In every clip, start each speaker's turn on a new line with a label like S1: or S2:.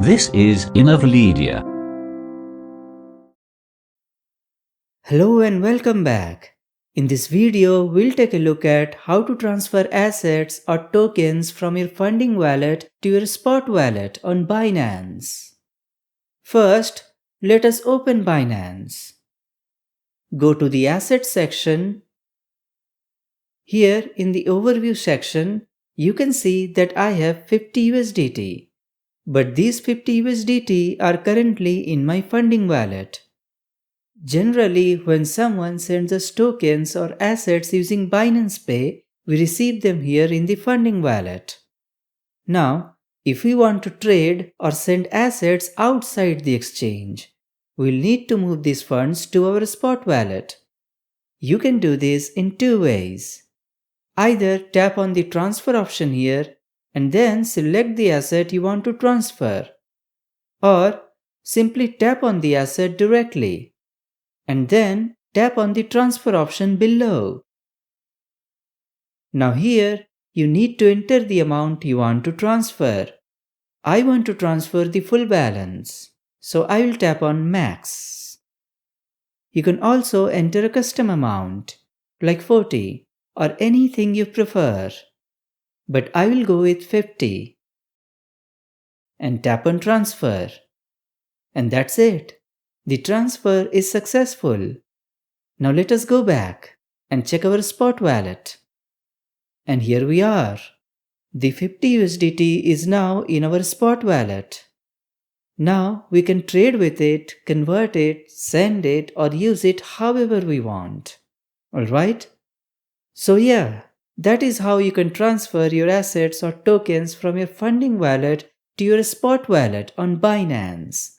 S1: This is Innovledia.
S2: Hello and welcome back. In this video, we'll take a look at how to transfer assets or tokens from your funding wallet to your spot wallet on Binance. First, let us open Binance. Go to the Assets section. Here in the Overview section, you can see that I have 50 USDT. But these 50 USDT are currently in my funding wallet. Generally, when someone sends us tokens or assets using Binance Pay, we receive them here in the funding wallet. Now, if we want to trade or send assets outside the exchange, we'll need to move these funds to our spot wallet. You can do this in two ways. Either tap on the transfer option here and then select the asset you want to transfer, or simply tap on the asset directly and then tap on the transfer option below. Now here, you need to enter the amount you want to transfer. I want to transfer the full balance, so I will tap on max. You can also enter a custom amount, like 40 or anything you prefer, but I will go with 50. And tap on transfer. And that's it. The transfer is successful. Now let us go back and check our spot wallet. And here we are. The 50 USDT is now in our spot wallet. Now we can trade with it, convert it, send it, or use it however we want. Alright? So yeah, that is how you can transfer your assets or tokens from your funding wallet to your spot wallet on Binance.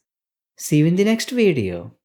S2: See you in the next video.